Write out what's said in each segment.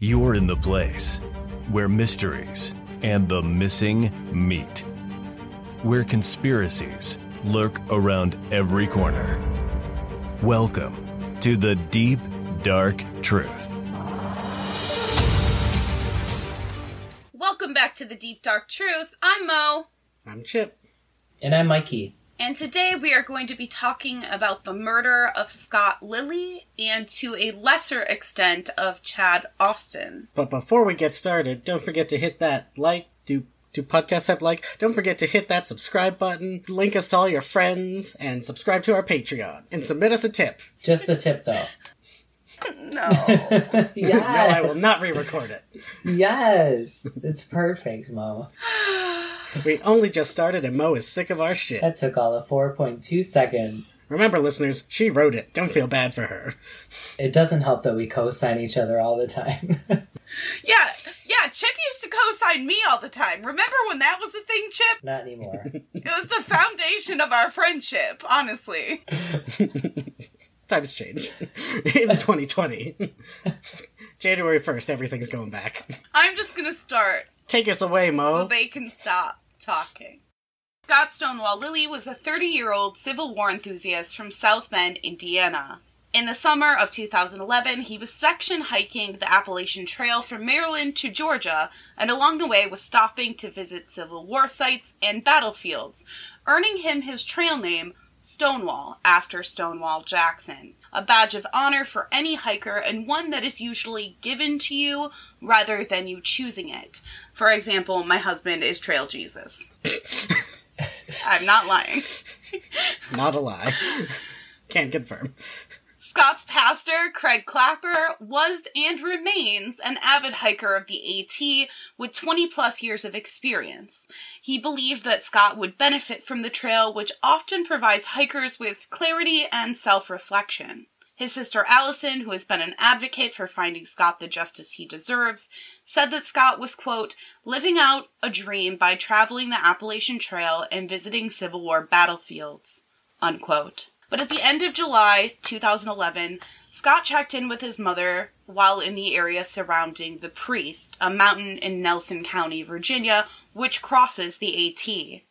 You're in the place where mysteries and the missing meet, where conspiracies lurk around every corner. Welcome to the Deep, Dark Truth. Welcome back to the Deep, Dark Truth. I'm Mo. I'm Chip. And I'm Mikey. And today we are going to be talking about the murder of Scott Lilly and, to a lesser extent, of Chad Austin. But before we get started, don't forget to hit that like. Do podcasts have like? Don't forget to hit that subscribe button, link us to all your friends, and subscribe to our Patreon. And submit us a tip. Just the tip, though. No. Yes. No, I will not re-record it. Yes. It's perfect, Mo. We only just started and Mo is sick of our shit. That took all of 4.2 seconds. Remember, listeners, she wrote it. Don't feel bad for her. It doesn't help that we co-sign each other all the time. Yeah, Chip used to co-sign me all the time. Remember when that was a thing, Chip? Not anymore. It was the foundation of our friendship, honestly. Times change. It's 2020. January 1st, everything's going back. I'm just gonna start. Take us away, Mo. So they can stop talking. Scott Stonewall Lilly was a 30-year-old Civil War enthusiast from South Bend, Indiana. In the summer of 2011, he was section hiking the Appalachian Trail from Maryland to Georgia, and along the way was stopping to visit Civil War sites and battlefields, earning him his trail name, Stonewall, after Stonewall Jackson, a badge of honor for any hiker and one that is usually given to you rather than you choosing it. For example, my husband is Trail Jesus. I'm not lying. Not a lie. Can't confirm. Scott's pastor, Craig Clapper, was and remains an avid hiker of the AT with 20-plus years of experience. He believed that Scott would benefit from the trail, which often provides hikers with clarity and self-reflection. His sister Allison, who has been an advocate for finding Scott the justice he deserves, said that Scott was, quote, living out a dream by traveling the Appalachian Trail and visiting Civil War battlefields, unquote. But at the end of July 2011, Scott checked in with his mother while in the area surrounding the Priest, a mountain in Nelson County, Virginia, which crosses the AT.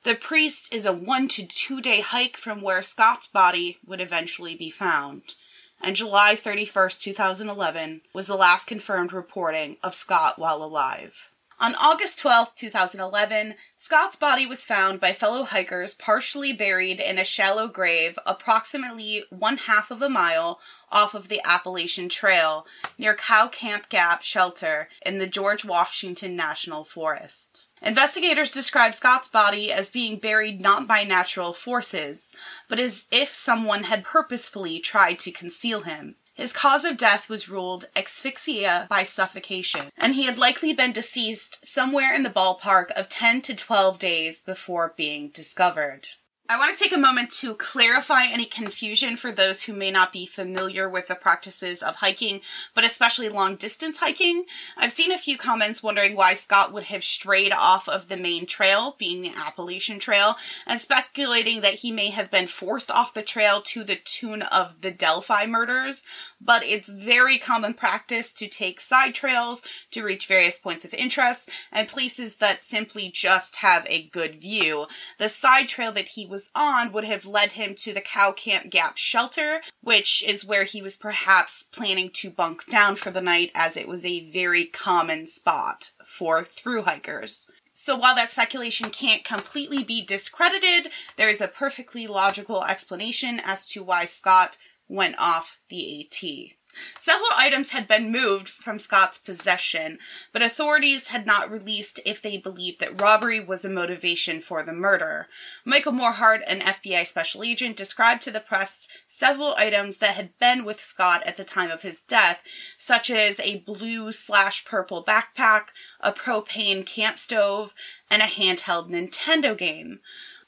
The Priest is a 1 to 2 day hike from where Scott's body would eventually be found. And July 31st, 2011 was the last confirmed reporting of Scott while alive. On August 12, 2011, Scott's body was found by fellow hikers partially buried in a shallow grave approximately 1/2 of a mile off of the Appalachian Trail near Cow Camp Gap Shelter in the George Washington National Forest. Investigators describe Scott's body as being buried not by natural forces, but as if someone had purposefully tried to conceal him. His cause of death was ruled asphyxia by suffocation, and he had likely been deceased somewhere in the ballpark of 10 to 12 days before being discovered. I want to take a moment to clarify any confusion for those who may not be familiar with the practices of hiking, but especially long-distance hiking. I've seen a few comments wondering why Scott would have strayed off of the main trail, being the Appalachian Trail, and speculating that he may have been forced off the trail to the tune of the Delphi murders, but it's very common practice to take side trails to reach various points of interest and places that simply just have a good view. The side trail that he was on would have led him to the Cow Camp Gap Shelter, which is where he was perhaps planning to bunk down for the night, as it was a very common spot for thru hikers. So while that speculation can't completely be discredited, there is a perfectly logical explanation as to why Scott went off the AT. Several items had been moved from Scott's possession, but authorities had not released if they believed that robbery was a motivation for the murder. Michael Morehart, an FBI special agent, described to the press several items that had been with Scott at the time of his death, such as a blue/purple backpack, a propane camp stove, and a handheld Nintendo game.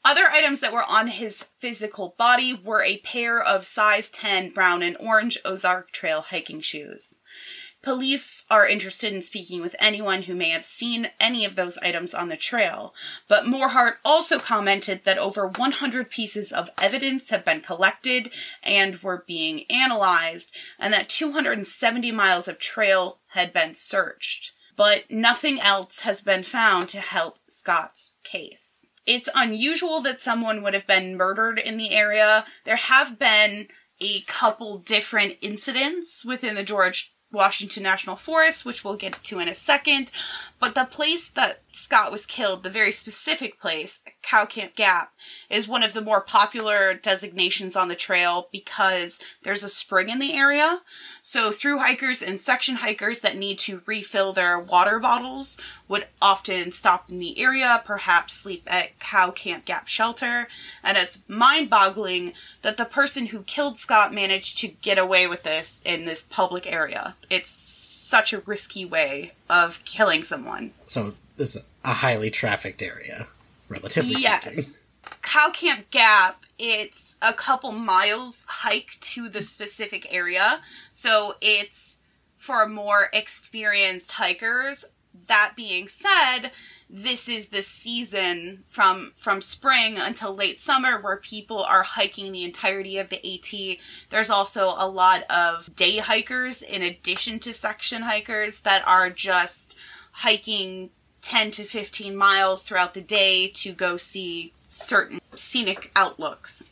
Other items that were on his physical body were a pair of size 10 brown and orange Ozark Trail hiking shoes. Police are interested in speaking with anyone who may have seen any of those items on the trail, but Morehart also commented that over 100 pieces of evidence have been collected and were being analyzed, and that 270 miles of trail had been searched. But nothing else has been found to help Scott's case. It's unusual that someone would have been murdered in the area. There have been a couple different incidents within the George Washington National Forest, which we'll get to in a second, but the place that Scott was killed, the very specific place, Cow Camp Gap, is one of the more popular designations on the trail because there's a spring in the area. So through hikers and section hikers that need to refill their water bottles would often stop in the area, perhaps sleep at Cow Camp Gap shelter. And it's mind-boggling that the person who killed Scott managed to get away with this in this public area. It's such a risky way of killing someone. So this is a highly trafficked area, relatively speaking. Yes. Cow Camp Gap, it's a couple miles hike to the specific area. So it's for more experienced hikers. That being said, this is the season from spring until late summer where people are hiking the entirety of the AT. There's also a lot of day hikers in addition to section hikers that are just hiking 10 to 15 miles throughout the day to go see certain scenic outlooks.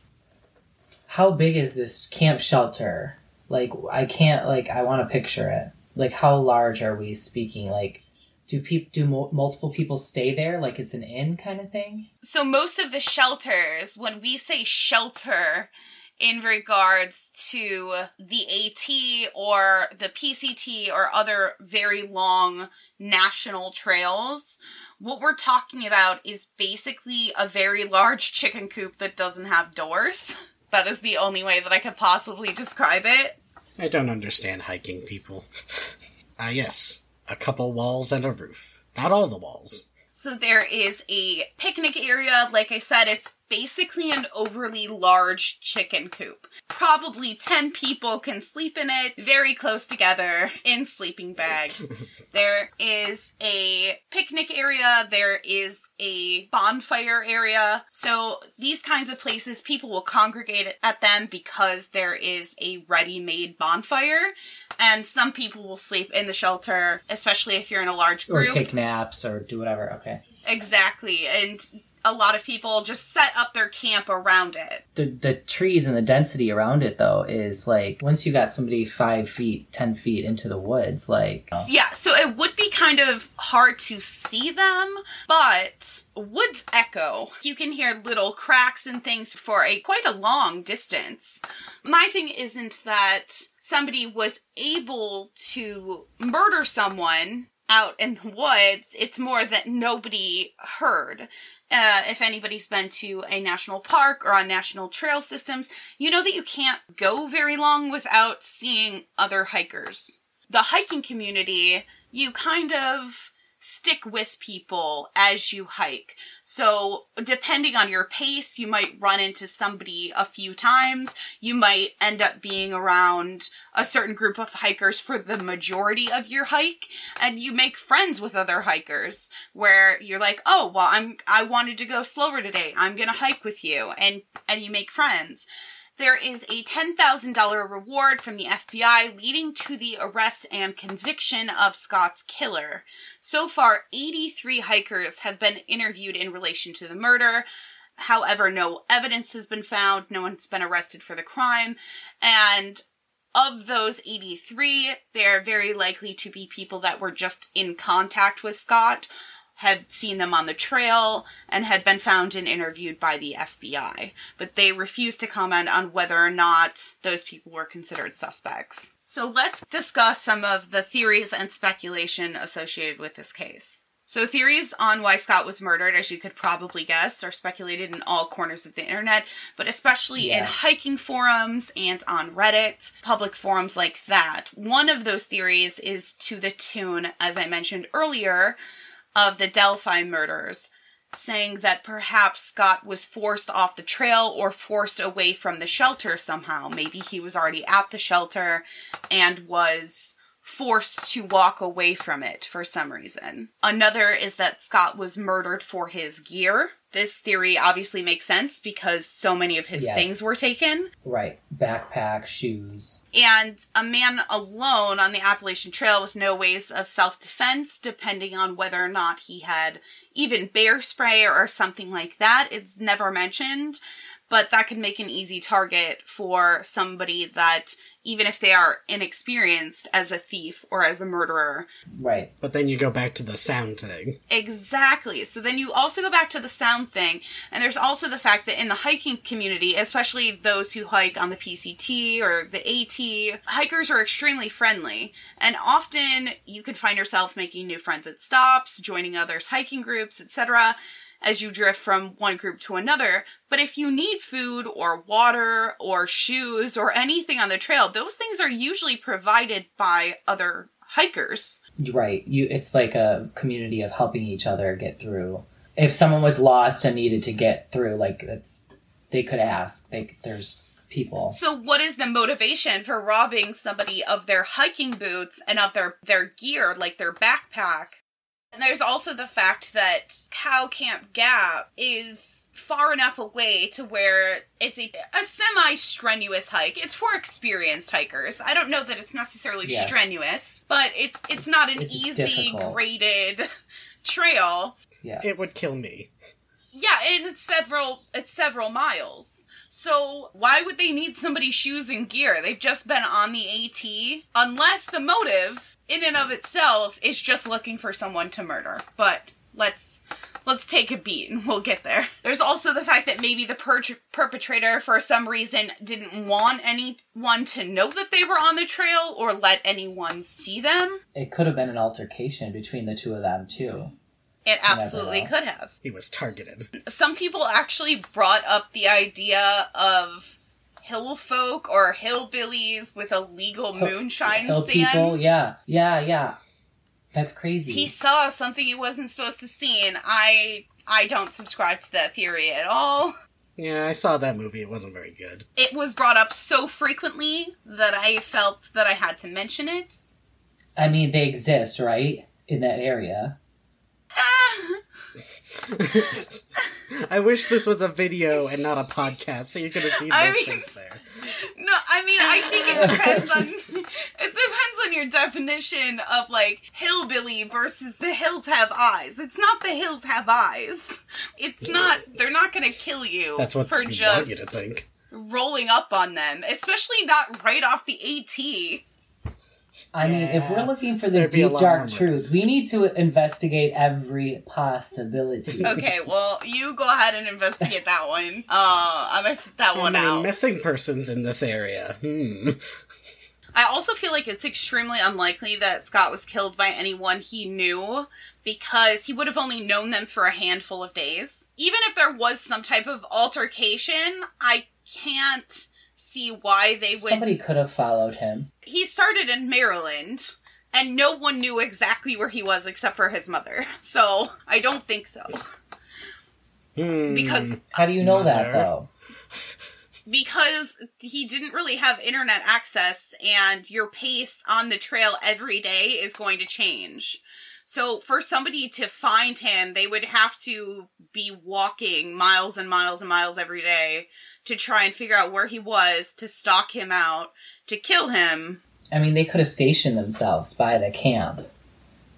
How big is this camp shelter? Like, I want to picture it. Like, how large are we speaking? Like, do multiple people stay there? Like it's an inn kind of thing? So most of the shelters, when we say shelter in regards to the AT or the PCT or other very long national trails, what we're talking about is basically a very large chicken coop that doesn't have doors. That is the only way that I could possibly describe it. I don't understand hiking, people. Yes. A couple walls and a roof. Not all the walls. So there is a picnic area. Like I said, it's basically an overly large chicken coop. Probably 10 people can sleep in it, very close together, in sleeping bags. There is a picnic area. There is a bonfire area. So these kinds of places, people will congregate at them because there is a ready-made bonfire. And some people will sleep in the shelter, especially if you're in a large group. Or take naps or do whatever. Okay. Exactly. And a lot of people just set up their camp around it. The trees and the density around it, though, is like, once you got somebody 5 feet, 10 feet into the woods, like... Oh. Yeah, so it would be kind of hard to see them, but woods echo. You can hear little cracks and things for quite a long distance. My thing isn't that somebody was able to murder someone out in the woods. It's more that nobody heard. If anybody's been to a national park or on national trail systems, you know that you can't go very long without seeing other hikers. The hiking community, you kind of stick with people as you hike. So depending on your pace, you might run into somebody a few times. You might end up being around a certain group of hikers for the majority of your hike, and you make friends with other hikers where you're like, oh, well, I wanted to go slower today. I'm going to hike with you, and you make friends. There is a $10,000 reward from the FBI leading to the arrest and conviction of Scott's killer. So far, 83 hikers have been interviewed in relation to the murder. However, no evidence has been found. No one's been arrested for the crime. And of those 83, they're very likely to be people that were just in contact with Scott, had seen them on the trail, and had been found and interviewed by the FBI. But they refused to comment on whether or not those people were considered suspects. So let's discuss some of the theories and speculation associated with this case. So theories on why Scott was murdered, as you could probably guess, are speculated in all corners of the internet, but especially in hiking forums and on Reddit, public forums like that. One of those theories is to the tune, as I mentioned earlier, of the Delphi murders, saying that perhaps Scott was forced off the trail or forced away from the shelter somehow. Maybe he was already at the shelter and was forced to walk away from it for some reason. Another is that Scott was murdered for his gear. This theory obviously makes sense because so many of his things were taken. Right. Backpack, shoes. And a man alone on the Appalachian Trail with no ways of self-defense, depending on whether or not he had even bear spray or something like that. It's never mentioned, but that could make an easy target for somebody that, even if they are inexperienced as a thief or as a murderer. Right. But then you go back to the sound thing. Exactly. So then you also go back to the sound thing. And there's also the fact that in the hiking community, especially those who hike on the PCT or the AT, hikers are extremely friendly. And often you could find yourself making new friends at stops, joining others' hiking groups, etc., as you drift from one group to another. But if you need food or water or shoes or anything on the trail, those things are usually provided by other hikers. Right. It's like a community of helping each other get through. If someone was lost and needed to get through, they could ask. There's people. So what is the motivation for robbing somebody of their hiking boots and of their gear, like their backpack? And there's also the fact that Cow Camp Gap is far enough away to where it's a semi-strenuous hike. It's for experienced hikers. I don't know that it's necessarily strenuous, but it's not an easy, difficult, graded trail. Yeah. It would kill me. Yeah, and it's several miles. So why would they need somebody's shoes and gear? They've just been on the AT, unless the motive in and of itself is just looking for someone to murder. But let's take a beat and we'll get there. There's also the fact that maybe the perpetrator for some reason didn't want anyone to know that they were on the trail or let anyone see them. It could have been an altercation between the two of them too. It absolutely could have. He was targeted. Some people actually brought up the idea of hill folk or hillbillies with illegal moonshine hill stands. People, yeah. That's crazy. He saw something he wasn't supposed to see, and I don't subscribe to that theory at all. Yeah, I saw that movie. It wasn't very good. It was brought up so frequently that I felt that I had to mention it. I mean, they exist, right? In that area. I wish this was a video and not a podcast, so you could have seen those things there. No, I mean, I think it depends on your definition of, hillbilly versus the hills have eyes. It's not the hills have eyes. It's not, they're not gonna kill you. That's what for we just want you to think. Rolling up on them, especially not right off the AT. I mean, if we're looking for the deep, dark truth, we need to investigate every possibility. Okay, well, you go ahead and investigate that one. I'm gonna set that one out. Missing persons in this area. I also feel like it's extremely unlikely that Scott was killed by anyone he knew, because he would have only known them for a handful of days. Even if there was some type of altercation, I can't see why they would... Somebody could have followed him. He started in Maryland, and no one knew exactly where he was except for his mother. So, I don't think so. Because... How do you know that, though? Because he didn't really have internet access, and your pace on the trail every day is going to change. So for somebody to find him, they would have to be walking miles and miles and miles every day to try and figure out where he was, to stalk him out, to kill him. I mean, they could have stationed themselves by the camp,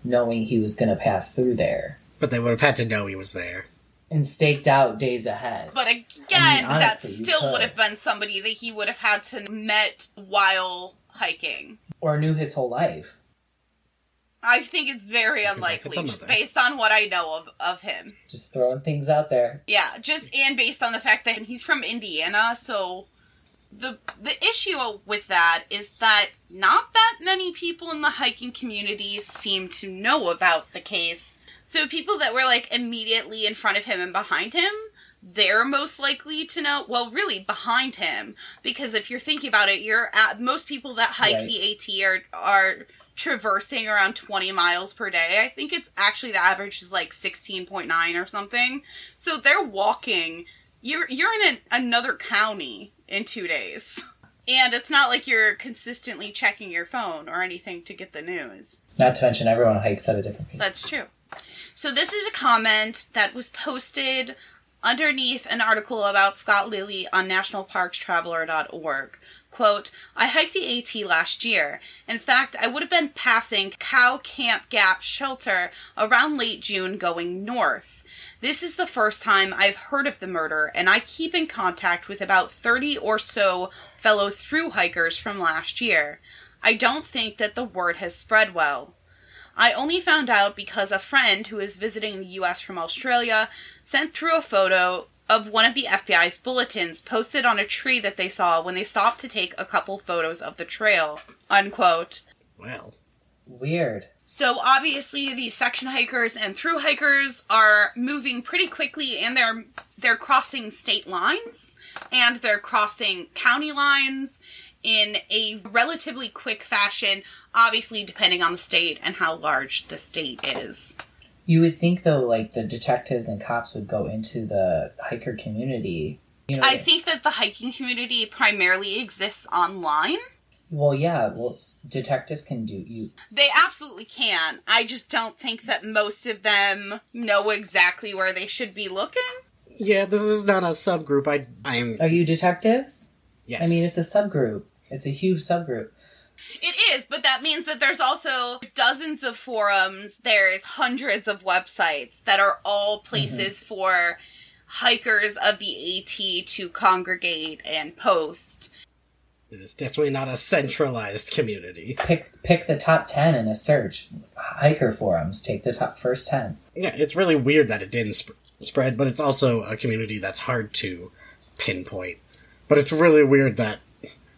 knowing he was going to pass through there. But they would have had to know he was there. And staked out days ahead. But again, honestly, that still would have been somebody that he would have had to met while hiking. Or knew his whole life. I think it's very unlikely, just based on what I know of him. Just throwing things out there. Yeah, and based on the fact that he's from Indiana, so the issue with that is that not that many people in the hiking community seem to know about the case. So people that were, immediately in front of him and behind him, they're most likely to know, well, really behind him. Because if you're thinking about it, most people that hike the AT are traversing around 20 miles per day. I think it's actually the average is 16.9 or something. So they're walking. You're in another county in 2 days. And it's not like you're consistently checking your phone or anything to get the news. Not to mention everyone hikes at a different pace. That's true. So this is a comment that was posted underneath an article about Scott Lilly on nationalparkstraveler.org. Quote, I hiked the AT last year. In fact, I would have been passing Cow Camp Gap Shelter around late June going north. This is the first time I've heard of the murder, and I keep in contact with about 30 or so fellow thru hikers from last year. I don't think that the word has spread well. I only found out because a friend who is visiting the U.S. from Australia sent through a photo of one of the FBI's bulletins posted on a tree that they saw when they stopped to take a couple photos of the trail. Unquote. Well. Weird. So obviously these section hikers and thru hikers are moving pretty quickly, and they're crossing state lines and they're crossing county lines in a relatively quick fashion, obviously depending on the state and how large the state is. You would think, though, like, the detectives and cops would go into the hiker community. You know, I think that the hiking community primarily exists online. Well, yeah, detectives can do you. They absolutely can. I just don't think that most of them know exactly where they should be looking. Yeah, this is not a subgroup. I'm. Are you detectives? Yes. I mean, it's a subgroup. It's a huge subgroup. It is, but that means that there's also dozens of forums, there's hundreds of websites that are all places for hikers of the AT to congregate and post. It is definitely not a centralized community. Pick the top 10 in a search. Hiker forums. Take the first 10. Yeah, it's really weird that it didn't spread, but it's also a community that's hard to pinpoint. But it's really weird that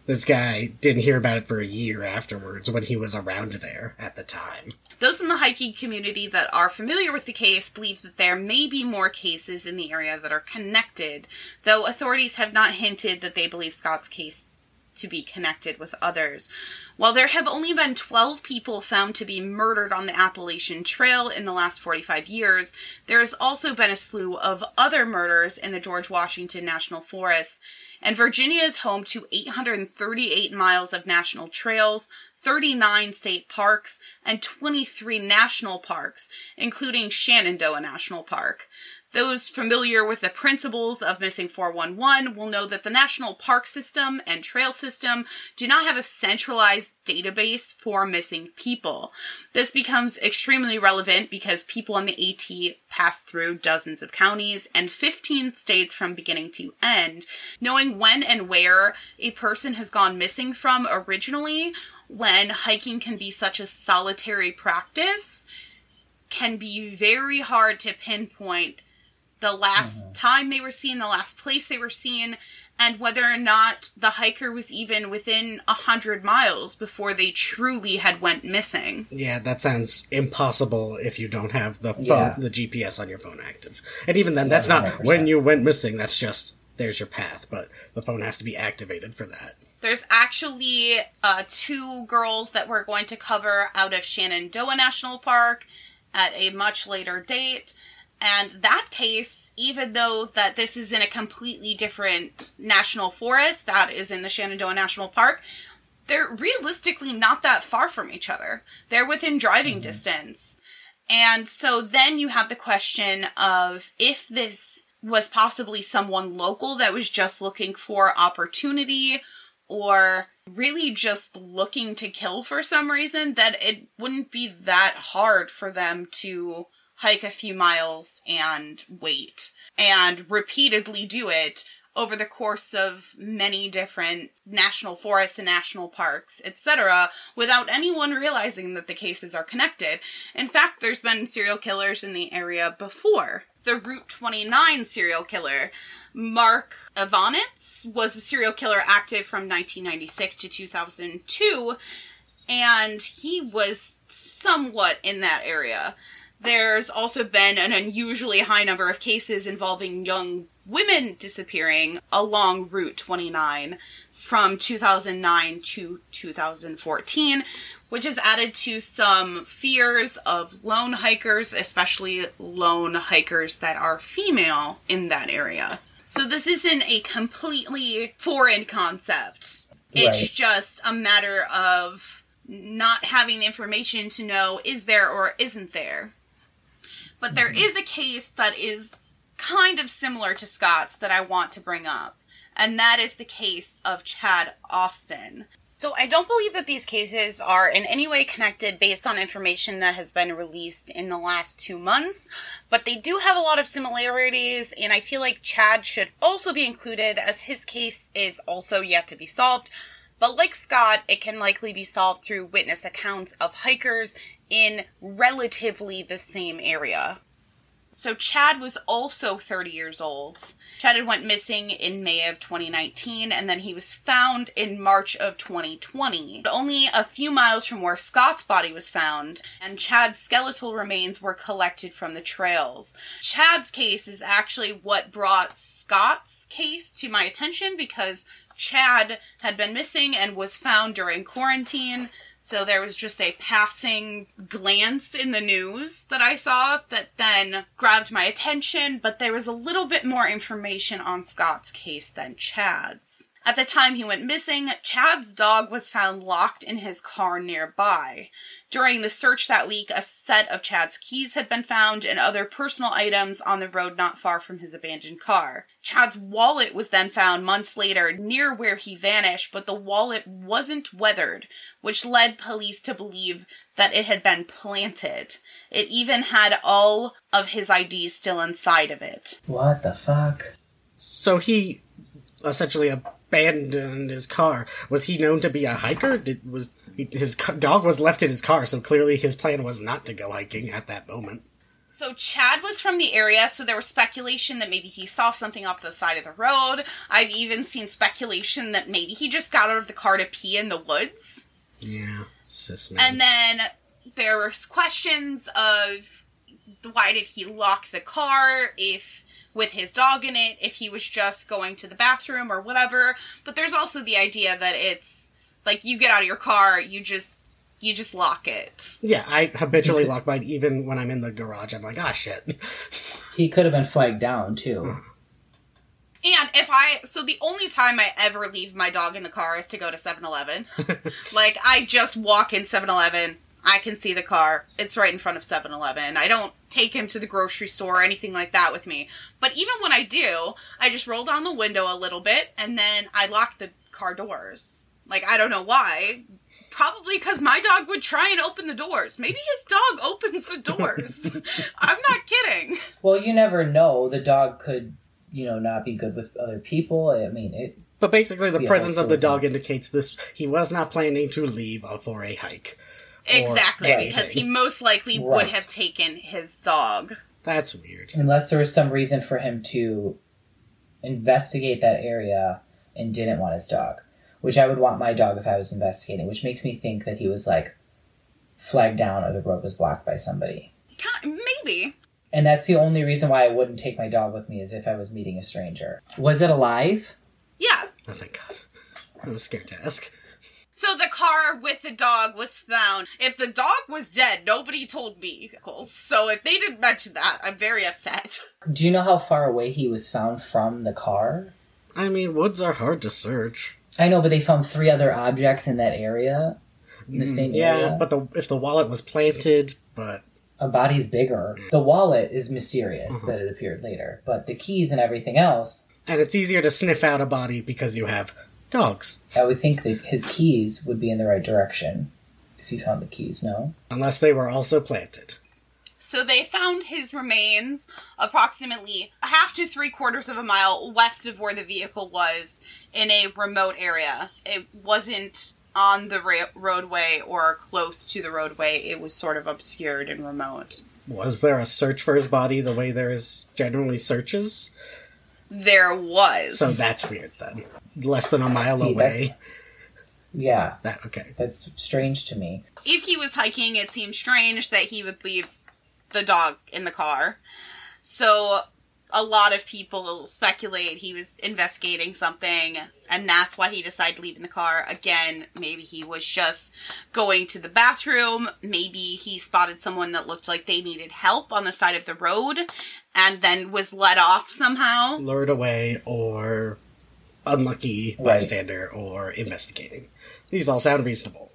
this guy didn't hear about it for a year afterwards when he was around there at the time. Those in the hiking community that are familiar with the case believe that there may be more cases in the area that are connected, though authorities have not hinted that they believe Scott's case to be connected with others. While there have only been 12 people found to be murdered on the Appalachian Trail in the last 45 years, there has also been a slew of other murders in the George Washington National Forest. And Virginia is home to 838 miles of national trails, 39 state parks, and 23 national parks, including Shenandoah National Park. Those familiar with the principles of Missing 411 will know that the National Park System and Trail System do not have a centralized database for missing people. This becomes extremely relevant because people on the AT pass through dozens of counties and 15 states from beginning to end. Knowing when and where a person has gone missing from originally, when hiking can be such a solitary practice, can be very hard to pinpoint the last time they were seen, the last place they were seen, and whether or not the hiker was even within 100 miles before they truly had went missing. Yeah, that sounds impossible if you don't have the phone, the GPS on your phone active. And even then, that's 100%. Not when you went missing, that's just, there's your path, but the phone has to be activated for that. There's actually 2 girls that we're going to cover out of Shenandoah National Park at a much later date. And that case, even though that this is in a completely different national forest, that is in the Shenandoah National Park, they're realistically not that far from each other. They're within driving distance. And so then you have the question of if this was possibly someone local that was just looking for opportunity or really just looking to kill for some reason, that it wouldn't be that hard for them to hike a few miles and wait, and repeatedly do it over the course of many different national forests and national parks, etc., without anyone realizing that the cases are connected. In fact, there's been serial killers in the area before. The Route 29 serial killer, Mark Ivanitz, was a serial killer active from 1996 to 2002, and he was somewhat in that area. There's also been an unusually high number of cases involving young women disappearing along Route 29 from 2009 to 2014, which has added to some fears of lone hikers, especially lone hikers that are female in that area. So this isn't a completely foreign concept. It's Right. just a matter of not having the information to know is there or isn't there. But there is a case that is kind of similar to Scott's that I want to bring up, and that is the case of Chad Austin. So I don't believe that these cases are in any way connected based on information that has been released in the last 2 months, but they do have a lot of similarities, and I feel like Chad should also be included as his case is also yet to be solved. But like Scott, it can likely be solved through witness accounts of hikers in relatively the same area. So Chad was also 30 years old. Chad had went missing in May of 2019, and then he was found in March of 2020. Only a few miles from where Scott's body was found, and Chad's skeletal remains were collected from the trails. Chad's case is actually what brought Scott's case to my attention, because Chad had been missing and was found during quarantine. So there was just a passing glance in the news that I saw that then grabbed my attention, but there was a little bit more information on Scott's case than Chad's. At the time he went missing, Chad's dog was found locked in his car nearby. During the search that week, a set of Chad's keys had been found and other personal items on the road not far from his abandoned car. Chad's wallet was then found months later near where he vanished, but the wallet wasn't weathered, which led police to believe that it had been planted. It even had all of his IDs still inside of it. What the fuck? So he essentially abandoned his car. Was he known to be a hiker? His dog was left in his car, so clearly his plan was not to go hiking at that moment. So Chad was from the area, so there was speculation that maybe he saw something off the side of the road. I've even seen speculation that maybe he just got out of the car to pee in the woods. Yeah, cis man. And then there were questions of why did he lock the car with his dog in it, if he was just going to the bathroom or whatever. But there's also the idea that it's like you get out of your car, you just lock it. Yeah, I habitually lock mine even when I'm in the garage. I'm like, ah, shit. He could have been flagged down, too. And so the only time I ever leave my dog in the car is to go to 7-Eleven. Like, I just walk in 7-Eleven. I can see the car. It's right in front of 7-Eleven. I don't take him to the grocery store or anything like that with me. But even when I do, I just roll down the window a little bit, and then I lock the car doors. Like, I don't know why. Probably because my dog would try and open the doors. Maybe his dog opens the doors. I'm not kidding. Well, you never know. The dog could, not be good with other people. I mean, But basically the presence of the dog indicates this. He was not planning to leave for a hike. Exactly, because he most likely would have taken his dog. That's weird. Unless there was some reason for him to investigate that area and didn't want his dog. Which I would want my dog if I was investigating, which makes me think that he was, flagged down or the road was blocked by somebody. Maybe. And that's the only reason why I wouldn't take my dog with me, is if I was meeting a stranger. Was it alive? Yeah. Oh, thank God. I was scared to ask. So the car with the dog was found. If the dog was dead, nobody told me. So if they didn't mention that, I'm very upset. Do you know how far away he was found from the car? I mean, woods are hard to search. I know, but they found 3 other objects in that area. In the same area. Yeah, but if the wallet was planted, but... A body's bigger. The wallet is mysterious that it appeared later. But the keys and everything else... And it's easier to sniff out a body because you have dogs. I would think that his keys would be in the right direction. If you found the keys, no? Unless they were also planted. So they found his remains approximately 1/2 to 3/4 of a mile west of where the vehicle was in a remote area. It wasn't on the roadway or close to the roadway. It was sort of obscured and remote. Was there a search for his body the way there is generally searches? There was. So that's weird then. Less than a mile away. Yeah. Okay. That's strange to me. If he was hiking, it seemed strange that he would leave the dog in the car. So a lot of people speculate he was investigating something, and that's why he decided to leave in the car. Again, maybe he was just going to the bathroom. Maybe he spotted someone that looked like they needed help on the side of the road and then was let off somehow. Lured away, or unlucky bystander or investigating. These all sound reasonable.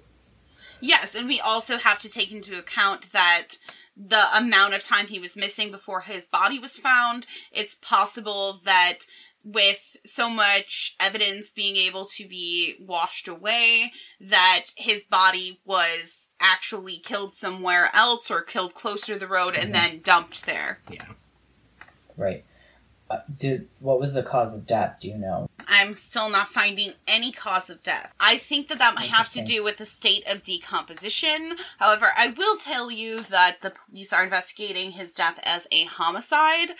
Yes, and we also have to take into account that the amount of time he was missing before his body was found, it's possible that with so much evidence being able to be washed away, that his body was actually killed somewhere else or killed closer to the road and then dumped there. Yeah. Right. What was the cause of death? Do you know? I'm still not finding any cause of death. I think that might have to do with the state of decomposition. However, I will tell you that the police are investigating his death as a homicide.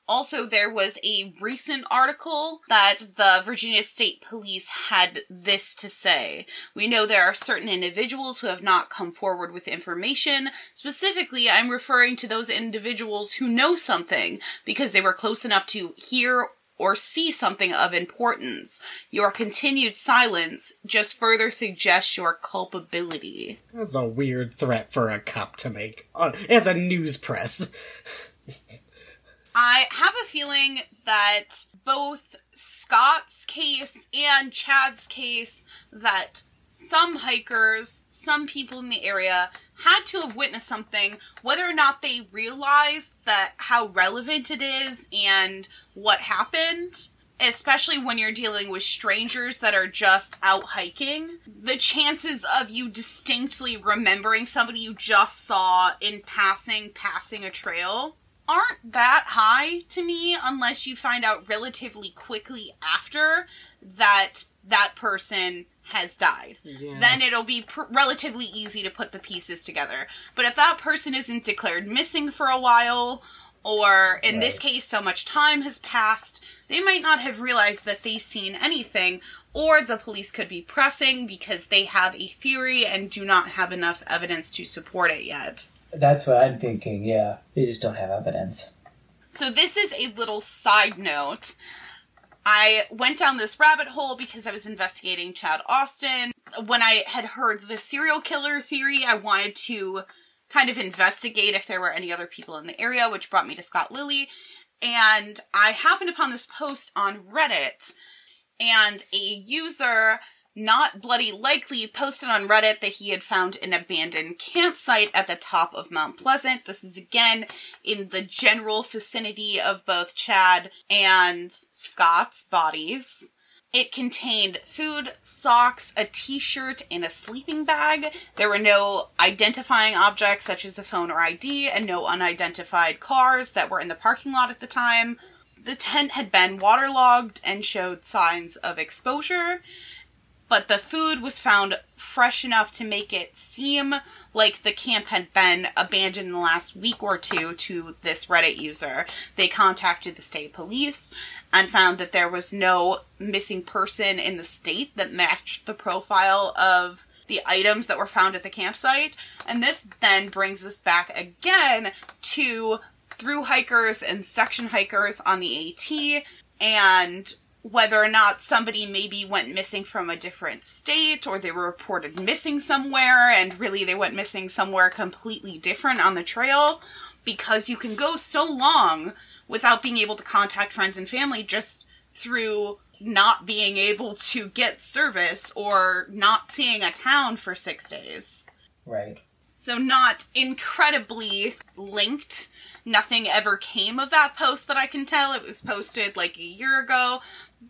Also, there was a recent article that the Virginia State Police had this to say. We know there are certain individuals who have not come forward with information. Specifically, I'm referring to those individuals who know something because they were close enough to hear or see something of importance. Your continued silence just further suggests your culpability. That's a weird threat for a cop to make as a news press. I have a feeling that both Scott's case and Chad's case, that some hikers, some people in the area had to have witnessed something, whether or not they realized that how relevant it is and what happened, especially when you're dealing with strangers that are just out hiking. The chances of you distinctly remembering somebody you just saw in passing a trail aren't that high to me unless you find out relatively quickly after that that person has died. Yeah. Then it'll be relatively easy to put the pieces together. But if that person isn't declared missing for a while, or in this case so much time has passed, they might not have realized that they've seen anything, or the police could be pressing because they have a theory and do not have enough evidence to support it yet. That's what I'm thinking, yeah. They just don't have evidence. So this is a little side note. I went down this rabbit hole because I was investigating Chad Austin. When I had heard the serial killer theory, I wanted to kind of investigate if there were any other people in the area, which brought me to Scott Lilly. And I happened upon this post on Reddit, and a user, Not Bloody Likely, posted on Reddit that he had found an abandoned campsite at the top of Mount Pleasant. This is again in the general vicinity of both Chad and Scott's bodies. It contained food, socks, a t-shirt, and a sleeping bag. There were no identifying objects such as a phone or ID, and no unidentified cars that were in the parking lot at the time. The tent had been waterlogged and showed signs of exposure, but the food was found fresh enough to make it seem like the camp had been abandoned in the last week or two to this Reddit user. They contacted the state police and found that there was no missing person in the state that matched the profile of the items that were found at the campsite. And this then brings us back again to through hikers and section hikers on the AT, and whether or not somebody maybe went missing from a different state, or they were reported missing somewhere, and really they went missing somewhere completely different on the trail, because you can go so long without being able to contact friends and family just through not being able to get service or not seeing a town for 6 days. Right. So not incredibly linked. Nothing ever came of that post that I can tell. It was posted like a year ago,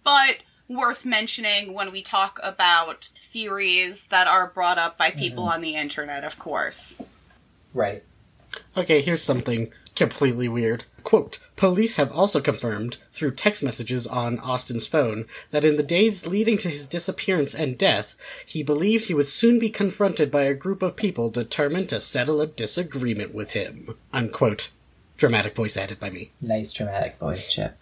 but worth mentioning when we talk about theories that are brought up by people on the internet, of course. Right. Okay, here's something completely weird. Quote, police have also confirmed, through text messages on Austin's phone, that in the days leading to his disappearance and death, he believed he would soon be confronted by a group of people determined to settle a disagreement with him. Unquote. Dramatic voice added by me. Nice dramatic voice, Chip.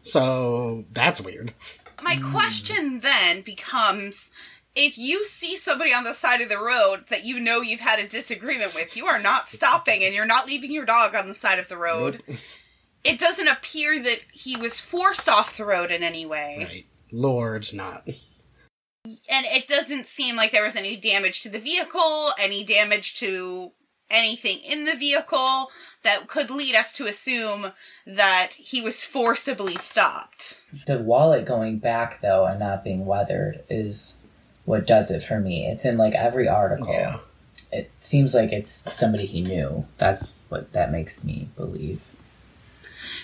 So, that's weird. My question then becomes, if you see somebody on the side of the road that you know you've had a disagreement with, you are not stopping and you're not leaving your dog on the side of the road. Nope. It doesn't appear that he was forced off the road in any way. Right. Lord, not. And it doesn't seem like there was any damage to the vehicle, any damage to anything in the vehicle that could lead us to assume that he was forcibly stopped. The wallet going back, though, and not being weathered is what does it for me. It's in, like, every article. Yeah. It seems like it's somebody he knew. That's what that makes me believe.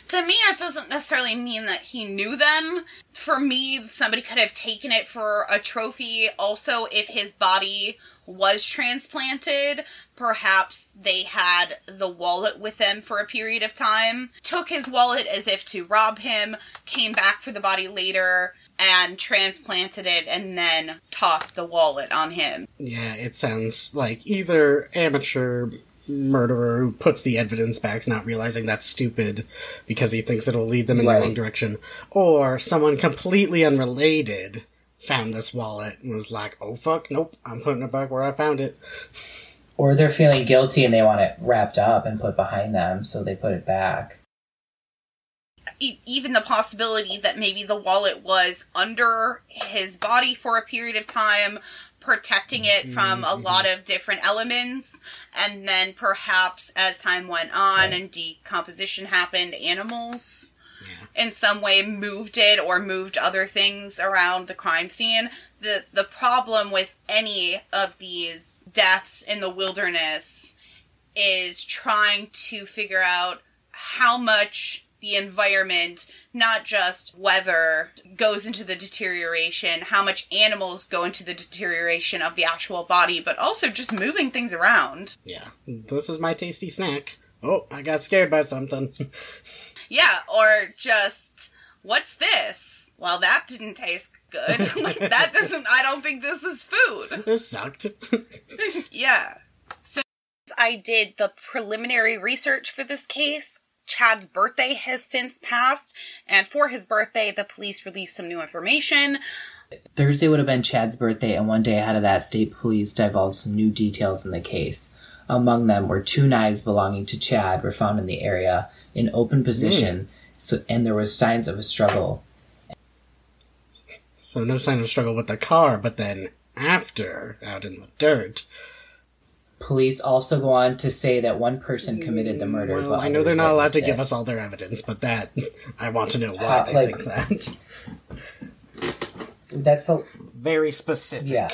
To me, it doesn't necessarily mean that he knew them. For me, somebody could have taken it for a trophy. Also, if his body was transplanted, perhaps they had the wallet with them for a period of time, took his wallet as if to rob him, came back for the body later, and transplanted it, and then tossed the wallet on him. Yeah, it sounds like either amateur murderer who puts the evidence back, not realizing that's stupid because he thinks it'll lead them in the wrong direction, or someone completely unrelated found this wallet and was like, oh fuck, nope, I'm putting it back where I found it. Or they're feeling guilty and they want it wrapped up and put behind them, so they put it back. Even the possibility that maybe the wallet was under his body for a period of time, protecting it from a lot of different elements, and then perhaps as time went on and decomposition happened, animals in some way moved it or moved other things around the crime scene. The problem with any of these deaths in the wilderness is trying to figure out how much the environment, not just weather, goes into the deterioration, how much animals go into the deterioration of the actual body, but also just moving things around. Yeah, this is my tasty snack. Oh, I got scared by something. Yeah, or just, what's this? Well, that didn't taste good. That doesn't, I don't think this is food. This sucked. Yeah. Since I did the preliminary research for this case, Chad's birthday has since passed, and for his birthday, the police released some new information. Thursday would have been Chad's birthday, and one day ahead of that, state police divulged some new details in the case. Among them were 2 knives belonging to Chad were found in the area in open position, and there was signs of a struggle. So no sign of struggle with the car, but then after, out in the dirt. Police also go on to say that one person committed the murder. Well, but I know they're not allowed to it. give us all their evidence, but that, I want to know why they think that. That's very specific. Yeah.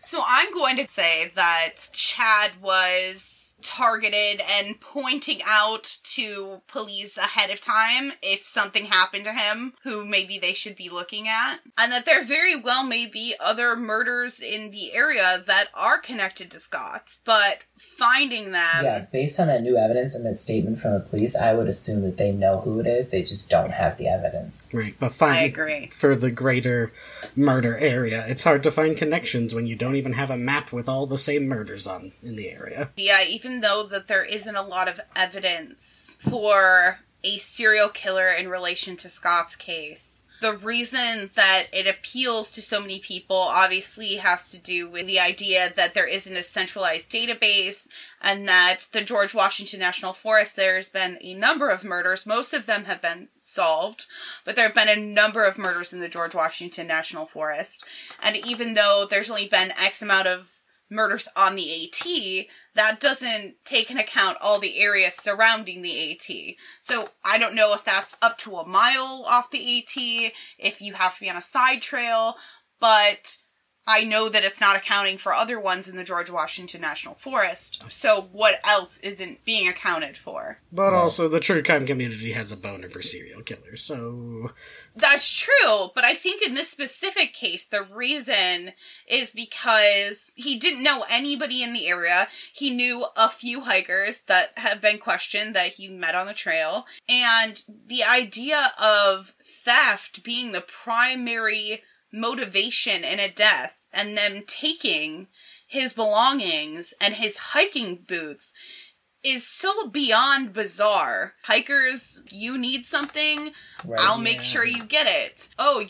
So I'm going to say that Chad was targeted and pointing out to police ahead of time if something happened to him who maybe they should be looking at, and that there very well may be other murders in the area that are connected to Scott's, but finding them... Yeah, based on that new evidence and the statement from the police, I would assume that they know who it is, they just don't have the evidence. Right, but I agree. For the greater murder area, it's hard to find connections when you don't even have a map with all the same murders in the area. Yeah, even though that there isn't a lot of evidence for a serial killer in relation to Scott's case, the reason that it appeals to so many people obviously has to do with the idea that there isn't a centralized database, and that the George Washington National Forest, there's been a number of murders. Most of them have been solved, but there have been a number of murders in the George Washington National Forest. And even though there's only been X amount of murders on the AT, that doesn't take into account all the areas surrounding the AT. So I don't know if that's up to a mile off the AT, if you have to be on a side trail, but I know that it's not accounting for other ones in the George Washington National Forest. So what else isn't being accounted for? But also the true crime community has a boner for serial killers, so... That's true, but I think in this specific case, the reason is because he didn't know anybody in the area. He knew a few hikers that have been questioned that he met on the trail. And the idea of theft being the primary motivation in a death, and them taking his belongings and his hiking boots, is so beyond bizarre. Hikers, you need something, right, I'll make sure you get it. Oh,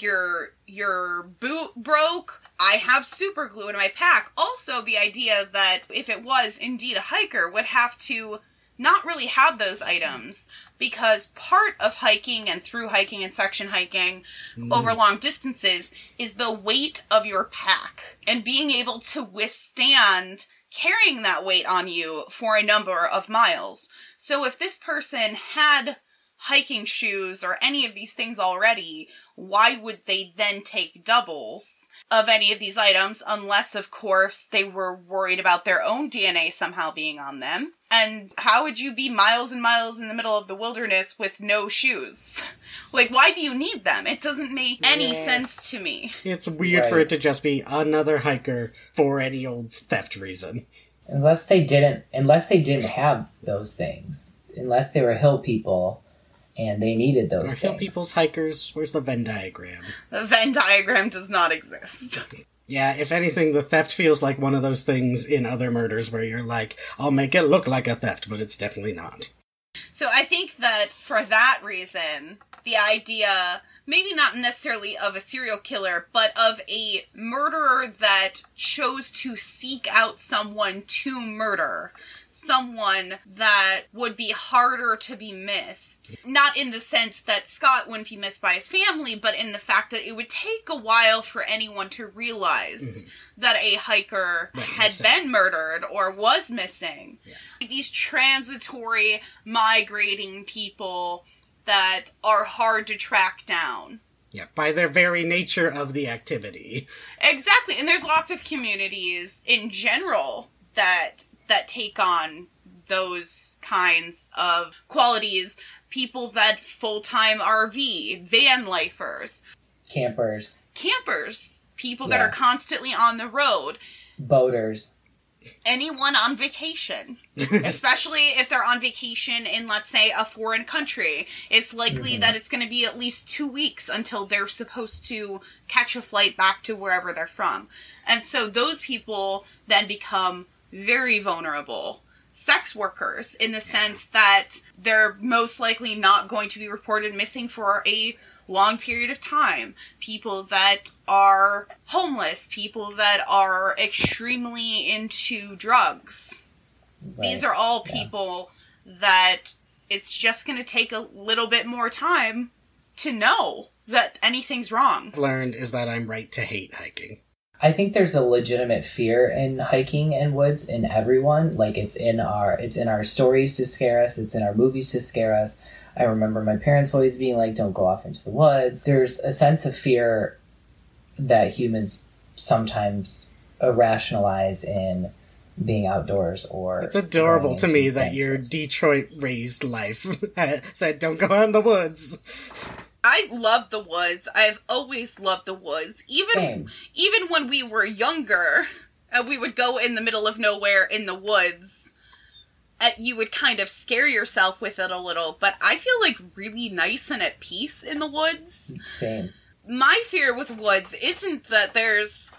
your boot broke? I have super glue in my pack. Also, the idea that if it was indeed a hiker, would have to not really have those items, because part of hiking and through hiking and section hiking over long distances is the weight of your pack and being able to withstand carrying that weight on you for a number of miles. So if this person had hiking shoes or any of these things already, why would they then take doubles of any of these items, unless, of course, they were worried about their own DNA somehow being on them? And how would you be miles and miles in the middle of the wilderness with no shoes? Like, why do you need them? It doesn't make any sense to me. It's weird for it to just be another hiker for any old theft reason. Unless they didn't have those things. Unless they were hill people and they needed those things. Hill people's hikers, where's the Venn diagram? The Venn diagram does not exist. Yeah, if anything, the theft feels like one of those things in other murders where you're like, I'll make it look like a theft, but it's definitely not. So I think that for that reason, the idea, maybe not necessarily of a serial killer, but of a murderer that chose to seek out someone to murder, someone that would be harder to be missed. Not in the sense that Scott wouldn't be missed by his family, but in the fact that it would take a while for anyone to realize that a hiker had been murdered or was missing. Yeah. These transitory, migrating people that are hard to track down. Yeah, by their very nature of the activity. Exactly, and there's lots of communities in general that take on those kinds of qualities. People that full-time RV, van lifers. Campers. People that are constantly on the road. Boaters. Anyone on vacation. Especially if they're on vacation in, let's say, a foreign country. It's likely that it's going to be at least 2 weeks until they're supposed to catch a flight back to wherever they're from. And so those people then become very vulnerable. Sex workers, in the sense that they're most likely not going to be reported missing for a long period of time. People that are homeless, people that are extremely into drugs. Right. These are all people that it's just going to take a little bit more time to know that anything's wrong. What I've learned is that I'm right to hate hiking. I think there's a legitimate fear in hiking and woods in everyone. Like, it's in our stories to scare us. It's in our movies to scare us. I remember my parents always being like, don't go off into the woods. There's a sense of fear that humans sometimes rationalize in being outdoors or... It's adorable to me that your Detroit-raised life said, don't go out in the woods. I love the woods. I've always loved the woods. Even when we were younger, we would go in the middle of nowhere in the woods. You would kind of scare yourself with it a little, but I feel like really nice and at peace in the woods. Same. My fear with woods isn't that there's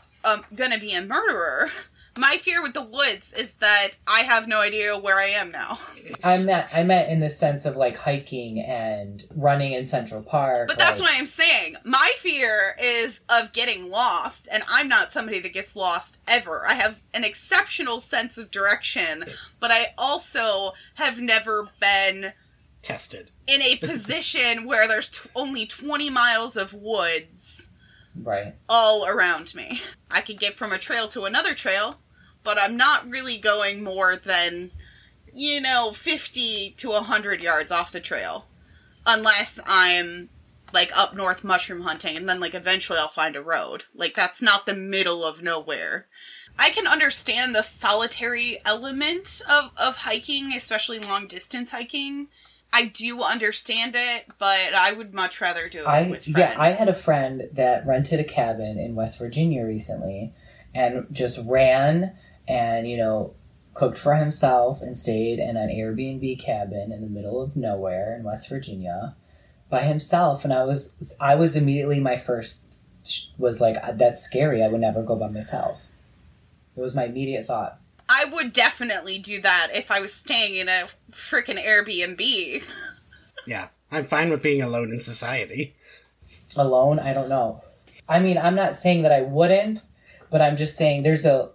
gonna be a murderer. My fear with the woods is that I have no idea where I am now. I meant in the sense of, like, hiking and running in Central Park. But that's what I'm saying. My fear is of getting lost, and I'm not somebody that gets lost ever. I have an exceptional sense of direction, but I also have never been... tested. In a position where there's only 20 miles of woods... Right. All around me. I could get from a trail to another trail, but I'm not really going more than, 50 to 100 yards off the trail. Unless I'm, like, up north mushroom hunting, and then, like, eventually I'll find a road. Like, that's not the middle of nowhere. I can understand the solitary element of hiking, especially long-distance hiking. I do understand it, but I would much rather do it with friends. Yeah, I had a friend that rented a cabin in West Virginia recently and just ran and, cooked for himself and stayed in an Airbnb cabin in the middle of nowhere in West Virginia by himself. And I was immediately, my first was like, that's scary. I would never go by myself. It was my immediate thought. I would definitely do that if I was staying in a frickin' Airbnb. Yeah, I'm fine with being alone in society. Alone? I don't know. I mean, I'm not saying that I wouldn't, but I'm just saying there's a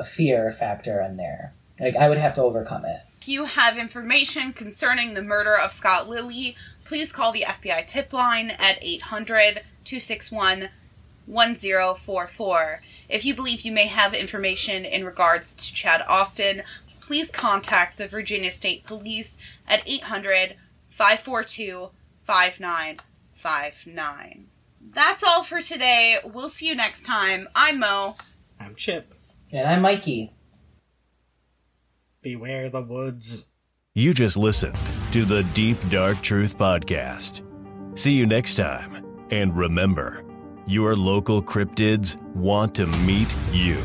fear factor in there. Like, I would have to overcome it. If you have information concerning the murder of Scott Lilly, please call the FBI tip line at 800-261-9999. 1044. If you believe you may have information in regards to Chad Austin, please contact the Virginia State Police at 800-542-5959. That's all for today. We'll see you next time. I'm Mo. I'm Chip. And I'm Mikey. Beware the woods. You just listened to the Deep Dark Truth Podcast. See you next time. And remember, your local cryptids want to meet you.